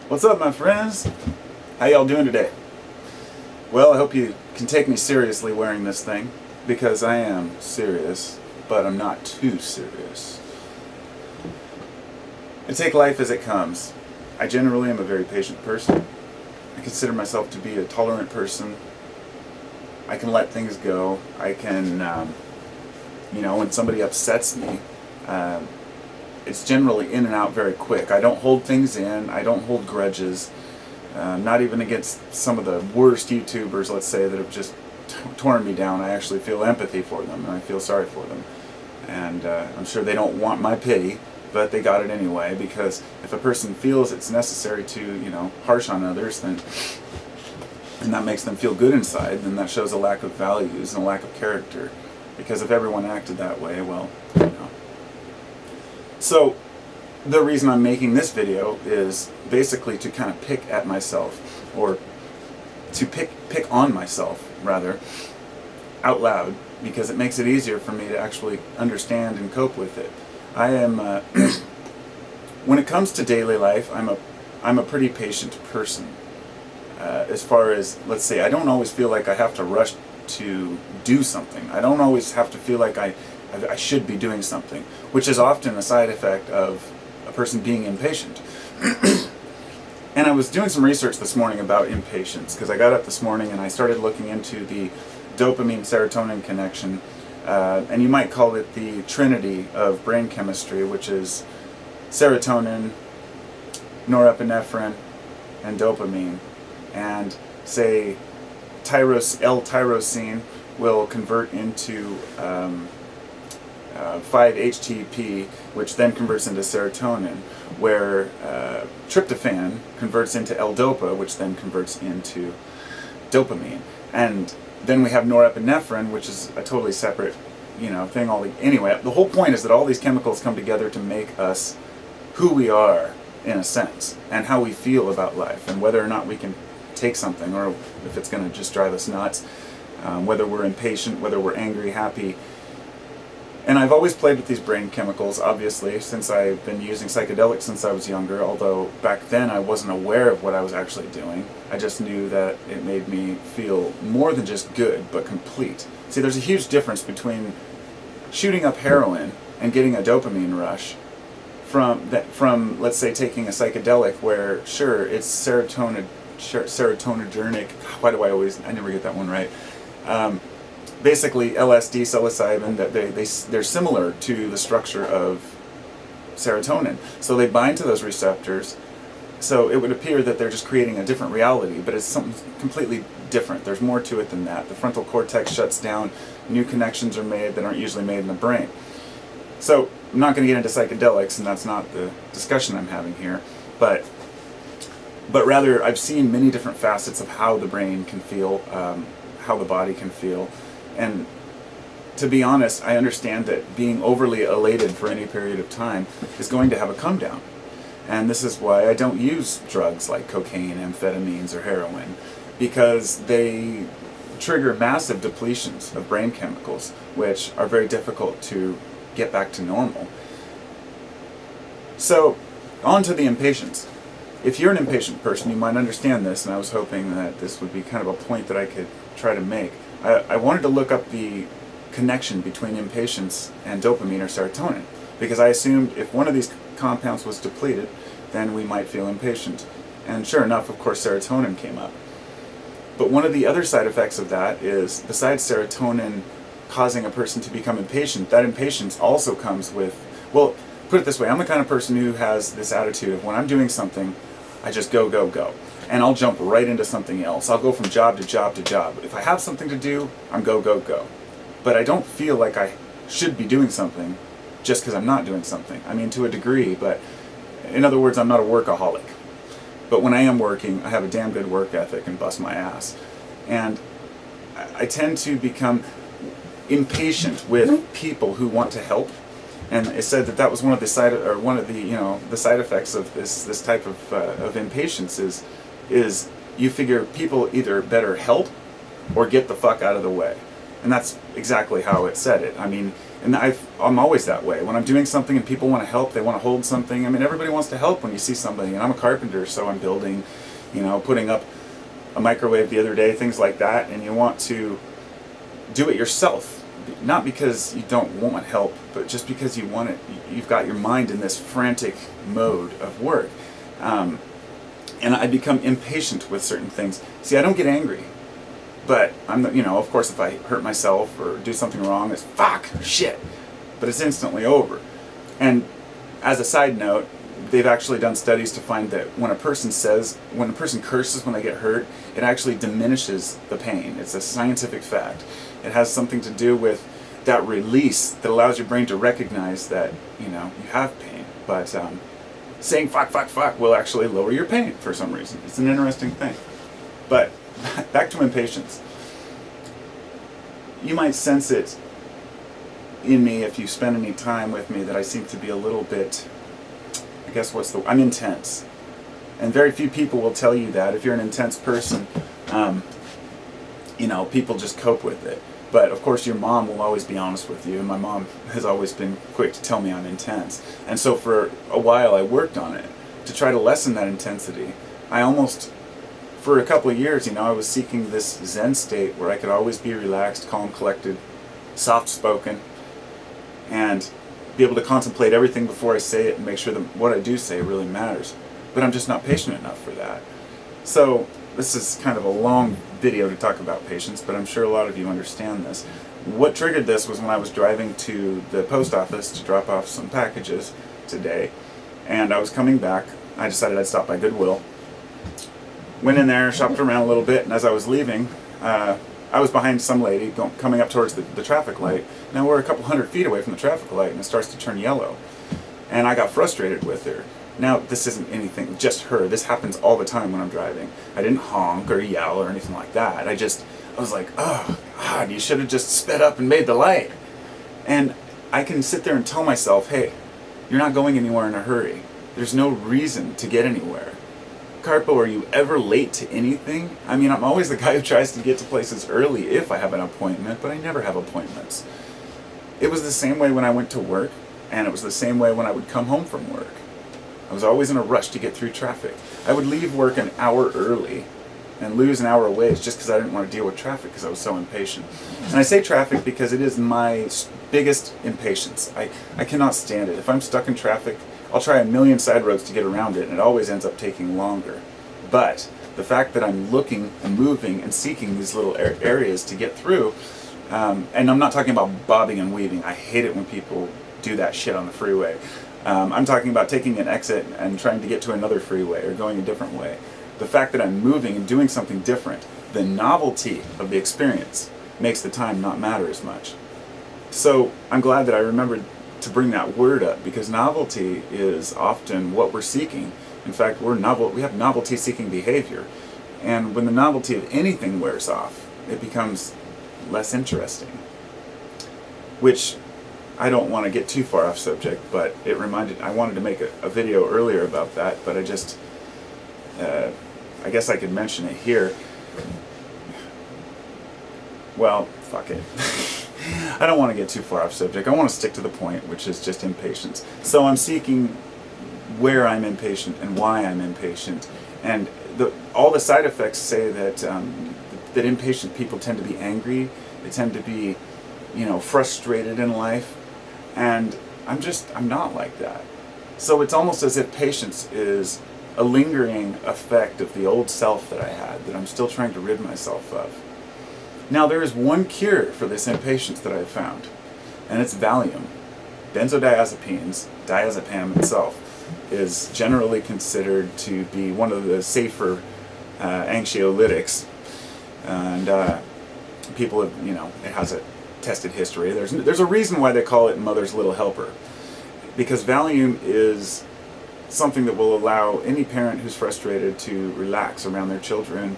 What's up, my friends? How y'all doing today? Well, I hope you can take me seriously wearing this thing, because I am serious, but I'm not too serious. I take life as it comes. I generally am a very patient person. I consider myself to be a tolerant person. I can let things go. I can, when somebody upsets me, it's generally in and out very quick. I don't hold things in. I don't hold grudges. Not even against some of the worst YouTubers, let's say, that have just torn me down. I actually feel empathy for them, and I feel sorry for them. And I'm sure they don't want my pity, but they got it anyway, because if a person feels it's necessary to, harsh on others, and that makes them feel good inside, then that shows a lack of values and a lack of character. Because if everyone acted that way, well, So, the reason I'm making this video is basically to kind of pick at myself, or to pick on myself, rather, out loud, because it makes it easier for me to actually understand and cope with it. I am, when it comes to daily life, I'm a pretty patient person. As far as, let's say, I don't always feel like I have to rush to do something. I don't always have to feel like I should be doing something, which is often a side effect of a person being impatient. And I was doing some research this morning about impatience, because I got up this morning and I started looking into the dopamine-serotonin connection, and you might call it the trinity of brain chemistry, which is serotonin, norepinephrine, and dopamine. And say L-tyrosine will convert into 5-HTP, which then converts into serotonin, where tryptophan converts into L-dopa, which then converts into dopamine. And then we have norepinephrine, which is a totally separate, thing. Anyway, the whole point is that all these chemicals come together to make us who we are, in a sense, and how we feel about life, and whether or not we can take something, or if it's going to just drive us nuts, whether we're impatient, whether we're angry, happy. And I've always played with these brain chemicals, obviously, since I've been using psychedelics since I was younger, although back then I wasn't aware of what I was actually doing. I just knew that it made me feel more than just good, but complete. See, there's a huge difference between shooting up heroin and getting a dopamine rush from, let's say, taking a psychedelic where, sure, it's serotonergic. Why do I never get that one right. Basically, LSD, psilocybin, that they're similar to the structure of serotonin. So they bind to those receptors, so it would appear that they're just creating a different reality, but it's something completely different. There's more to it than that. The frontal cortex shuts down, new connections are made that aren't usually made in the brain. So, I'm not going to get into psychedelics, and that's not the discussion I'm having here, but rather I've seen many different facets of how the brain can feel, how the body can feel, and to be honest, I understand that being overly elated for any period of time is going to have a come down. And this is why I don't use drugs like cocaine, amphetamines, or heroin, because they trigger massive depletions of brain chemicals, which are very difficult to get back to normal. So, on to the impatience. If you're an impatient person, you might understand this, and I was hoping that this would be kind of a point that I could try to make. I wanted to look up the connection between impatience and dopamine or serotonin, because I assumed if one of these compounds was depleted, then we might feel impatient. And sure enough, of course, serotonin came up. But one of the other side effects of that is, besides serotonin causing a person to become impatient, that impatience also comes with, well, put it this way, I'm the kind of person who has this attitude of when I'm doing something, I just go, go, go. And I'll jump right into something else. I'll go from job to job to job. If I have something to do, I'm go, go, go. But I don't feel like I should be doing something just because I'm not doing something. I mean, to a degree, but in other words, I'm not a workaholic. But when I am working, I have a damn good work ethic and bust my ass. And I tend to become impatient with people who want to help. And it said that was one of the side effects of this type of impatience is you figure people either better help or get the fuck out of the way. And that's exactly how it said it. I mean, and I'm always that way. When I'm doing something and people want to help, they want to hold something. I mean, everybody wants to help when you see somebody. And I'm a carpenter, so I'm building, putting up a microwave the other day, things like that. And you want to do it yourself. Not because you don't want help, but just because you want it. You've got your mind in this frantic mode of work. And I become impatient with certain things. See, I don't get angry. But of course, if I hurt myself or do something wrong, it's fuck, shit. But it's instantly over. And as a side note, they've actually done studies to find that when a person curses when they get hurt, it actually diminishes the pain. It's a scientific fact. It has something to do with that release that allows your brain to recognize that, you have pain. But saying fuck, fuck, fuck will actually lower your pain for some reason. It's an interesting thing. But back to impatience. You might sense it in me if you spend any time with me that I seem to be a little bit, I'm intense. And very few people will tell you that. If you're an intense person, people just cope with it. But of course your mom will always be honest with you, and my mom has always been quick to tell me I'm intense. And so for a while I worked on it to try to lessen that intensity. For a couple of years, I was seeking this Zen state where I could always be relaxed, calm, collected, soft-spoken, and be able to contemplate everything before I say it and make sure that what I do say really matters. But I'm just not patient enough for that. So this is kind of a long video to talk about patience, but I'm sure a lot of you understand this. What triggered this was when I was driving to the post office to drop off some packages today, and I was coming back. I decided I'd stop by Goodwill. Went in there, shopped around a little bit, and as I was leaving, I was behind some lady coming up towards the traffic light. Now we're a couple hundred feet away from the traffic light, and it starts to turn yellow. And I got frustrated with her. Now, this isn't anything, just her. This happens all the time when I'm driving. I didn't honk or yell or anything like that. I was like, oh, God, you should have just sped up and made the light. And I can sit there and tell myself, hey, you're not going anywhere in a hurry. There's no reason to get anywhere. Carpo, are you ever late to anything? I mean, I'm always the guy who tries to get to places early if I have an appointment, but I never have appointments. It was the same way when I went to work, and it was the same way when I would come home from work. I was always in a rush to get through traffic. I would leave work an hour early and lose an hour of wage just because I didn't want to deal with traffic because I was so impatient. And I say traffic because it is my biggest impatience. I cannot stand it. If I'm stuck in traffic, I'll try a million side roads to get around it, and it always ends up taking longer. But the fact that I'm looking and moving and seeking these little areas to get through, and I'm not talking about bobbing and weaving. I hate it when people do that shit on the freeway. I'm talking about taking an exit and trying to get to another freeway or going a different way. The fact that I'm moving and doing something different, the novelty of the experience makes the time not matter as much. So I'm glad that I remembered to bring that word up, because novelty is often what we're seeking. In fact, we have novelty-seeking behavior. And when the novelty of anything wears off, it becomes less interesting. Which, I don't want to get too far off subject, but I wanted to make a video earlier about that, but I guess I could mention it here. Well, fuck it. I don't want to get too far off subject. I want to stick to the point, which is just impatience. So I'm seeking where I'm impatient and why I'm impatient. And all the side effects say that impatient people tend to be angry. They tend to be, frustrated in life. And I'm not like that. So it's almost as if patience is a lingering effect of the old self that I had, that I'm still trying to rid myself of. Now, there is one cure for this impatience that I've found, and it's Valium. Benzodiazepines, diazepam itself, is generally considered to be one of the safer anxiolytics, and people have, it has a tested history. There's a reason why they call it Mother's Little Helper, because Valium is something that will allow any parent who's frustrated to relax around their children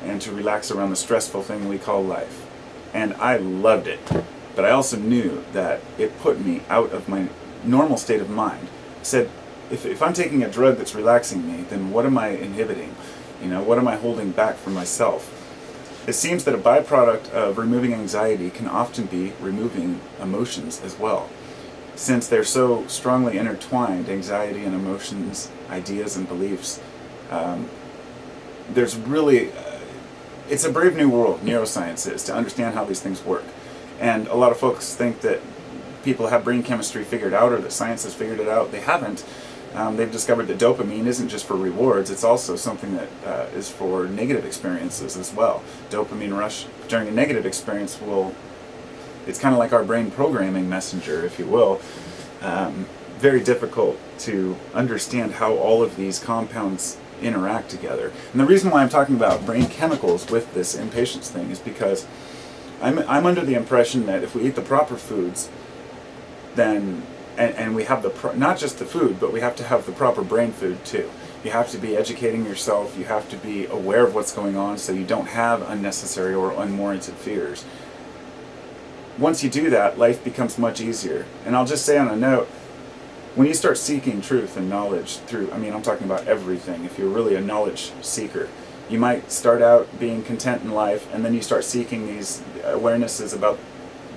and to relax around the stressful thing we call life. And I loved it, but I also knew that it put me out of my normal state of mind. I said, if I'm taking a drug that's relaxing me, then what am I inhibiting? What am I holding back from myself? It seems that a byproduct of removing anxiety can often be removing emotions as well. Since they're so strongly intertwined, anxiety and emotions, ideas and beliefs, there's really, it's a brave new world, neuroscience is, to understand how these things work. And a lot of folks think that people have brain chemistry figured out, or that science has figured it out. They haven't. They've discovered that dopamine isn't just for rewards, it's also something that is for negative experiences as well. Dopamine rush during a negative experience it's kind of like our brain programming messenger, if you will. Very difficult to understand how all of these compounds interact together. And the reason why I'm talking about brain chemicals with this impatience thing is because I'm under the impression that if we eat the proper foods, then and we have not just the food, but we have to have the proper brain food too. You have to be educating yourself, you have to be aware of what's going on so you don't have unnecessary or unwarranted fears. Once you do that, life becomes much easier. And I'll just say on a note, when you start seeking truth and knowledge through, I'm talking about everything, if you're really a knowledge seeker, you might start out being content in life, and then you start seeking these awarenesses about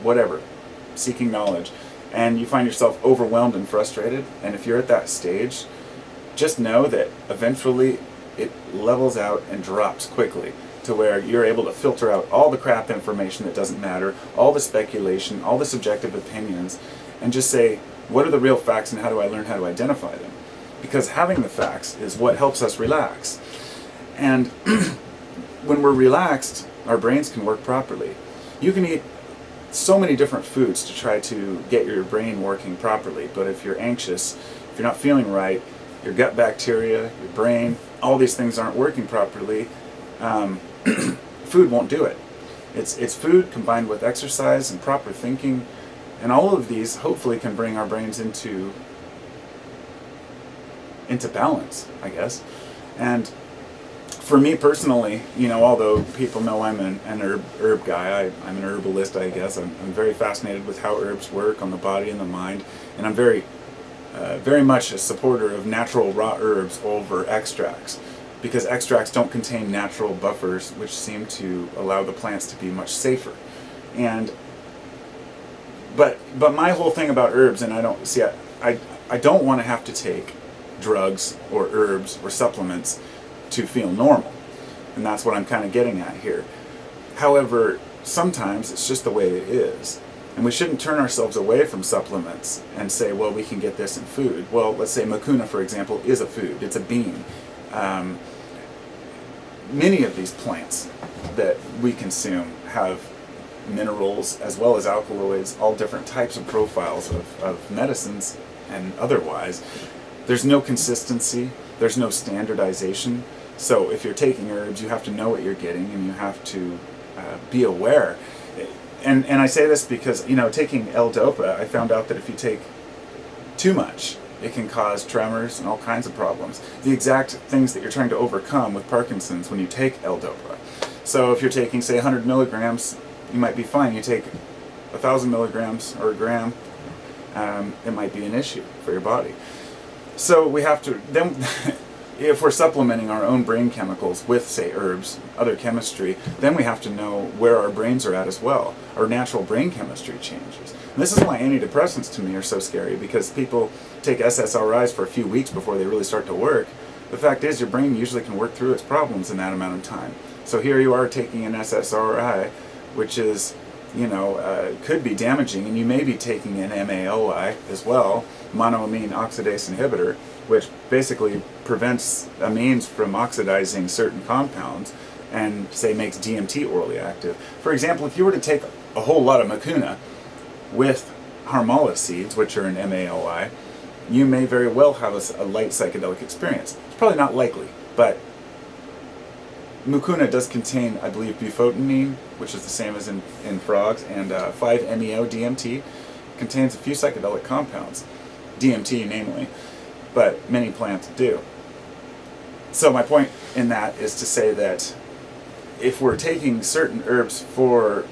whatever, seeking knowledge. And you find yourself overwhelmed and frustrated, and if you're at that stage, just know that eventually it levels out and drops quickly to where you're able to filter out all the crap information that doesn't matter, all the speculation, all the subjective opinions, and just say, what are the real facts and how do I learn how to identify them? Because having the facts is what helps us relax. And when we're relaxed, our brains can work properly. You can eat so many different foods to try to get your brain working properly, but if you're anxious, if you're not feeling right, your gut bacteria, your brain, all these things aren't working properly, food won't do it. It's food combined with exercise and proper thinking, and all of these hopefully can bring our brains into balance, I guess. And for me personally, although people know I'm an herb guy, I'm an herbalist, I guess. I'm very fascinated with how herbs work on the body and the mind, and I'm very much a supporter of natural raw herbs over extracts, because extracts don't contain natural buffers, which seem to allow the plants to be much safer. But my whole thing about herbs, and I don't want to have to take drugs or herbs or supplements to feel normal, and that's what I'm kind of getting at here. However, sometimes it's just the way it is, and we shouldn't turn ourselves away from supplements and say, well, we can get this in food. Well, let's say mucuna, for example, is a food. It's a bean. Many of these plants that we consume have minerals as well as alkaloids, all different types of profiles of medicines and otherwise. There's no consistency, there's no standardization. So if you're taking herbs, you have to know what you're getting, and you have to be aware. And I say this because, taking L-Dopa, I found out that if you take too much, it can cause tremors and all kinds of problems. The exact things that you're trying to overcome with Parkinson's when you take L-Dopa. So if you're taking, say, 100 milligrams, you might be fine. You take 1,000 milligrams or a gram, it might be an issue for your body. So we have to, then, if we're supplementing our own brain chemicals with, say, herbs, other chemistry, then we have to know where our brains are at as well. Our natural brain chemistry changes. And this is why antidepressants to me are so scary, because people take SSRIs for a few weeks before they really start to work. The fact is, your brain usually can work through its problems in that amount of time. So here you are taking an SSRI, which is, could be damaging, and you may be taking an MAOI as well, monoamine oxidase inhibitor, which basically prevents amines from oxidizing certain compounds and, say, makes DMT orally active. For example, if you were to take a whole lot of mucuna with harmala seeds, which are an MAOI, you may very well have a light psychedelic experience. It's probably not likely, but mucuna does contain, I believe, bufotenine, which is the same as in frogs, and 5-MeO-DMT, contains a few psychedelic compounds, DMT namely, but many plants do. So my point in that is to say that if we're taking certain herbs for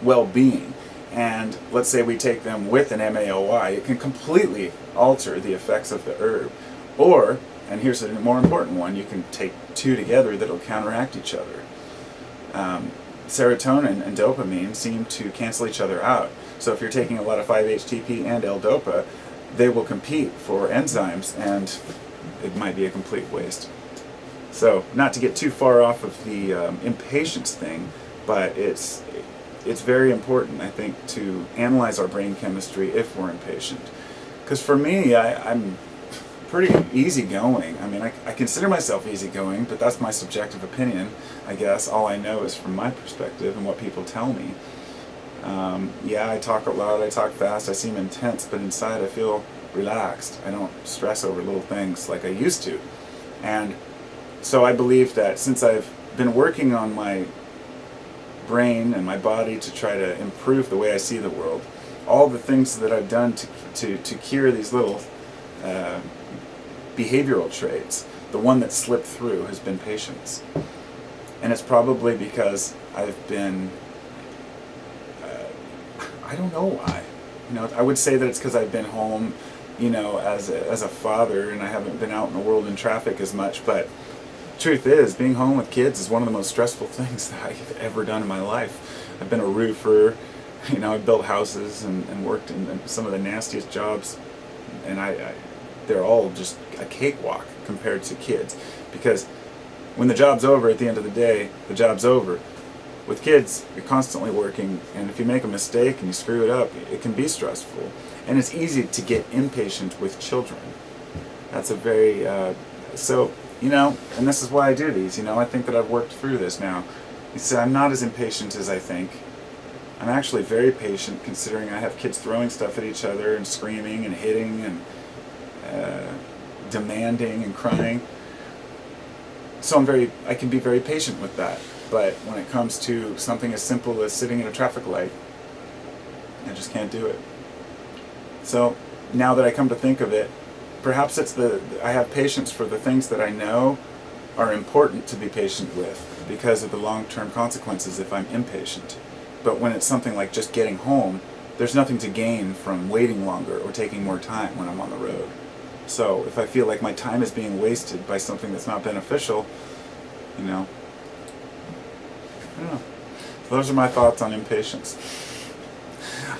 well-being, and let's say we take them with an MAOI, it can completely alter the effects of the herb. Or, and here's a more important one, you can take two together that'll counteract each other. serotonin and dopamine seem to cancel each other out. So if you're taking a lot of 5-HTP and L-DOPA, they will compete for enzymes, and it might be a complete waste. So, not to get too far off of the impatience thing, but it's very important, I think, to analyze our brain chemistry if we're impatient. Because for me, I'm pretty easygoing. I mean, I consider myself easygoing, but that's my subjective opinion, I guess. All I know is from my perspective and what people tell me. Yeah, I talk a lot, I talk fast, I seem intense, but inside I feel relaxed. I don't stress over little things like I used to. And so I believe that since I've been working on my brain and my body to try to improve the way I see the world, all the things that I've done to cure these little behavioral traits, the one that slipped through has been patience. And it's probably because I've been, I don't know why. I would say that it's because I've been home, as a father, and I haven't been out in the world in traffic as much, but truth is, being home with kids is one of the most stressful things that I've ever done in my life. I've been a roofer, I've built houses and worked in some of the nastiest jobs, and they're all just a cakewalk compared to kids, because when the job's over, at the end of the day, the job's over. With kids, you're constantly working, and if you make a mistake and you screw it up, it can be stressful. And it's easy to get impatient with children. That's a very, and this is why I do these, I think that I've worked through this now. You see, I'm not as impatient as I think. I'm actually very patient, considering I have kids throwing stuff at each other and screaming and hitting and demanding and crying. So I can be very patient with that. But when it comes to something as simple as sitting at a traffic light, I just can't do it. So now that I come to think of it, perhaps I have patience for the things that I know are important to be patient with because of the long-term consequences if I'm impatient. But when it's something like just getting home, there's nothing to gain from waiting longer or taking more time when I'm on the road. So if I feel like my time is being wasted by something that's not beneficial, I don't know. Those are my thoughts on impatience.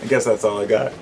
I guess that's all I got.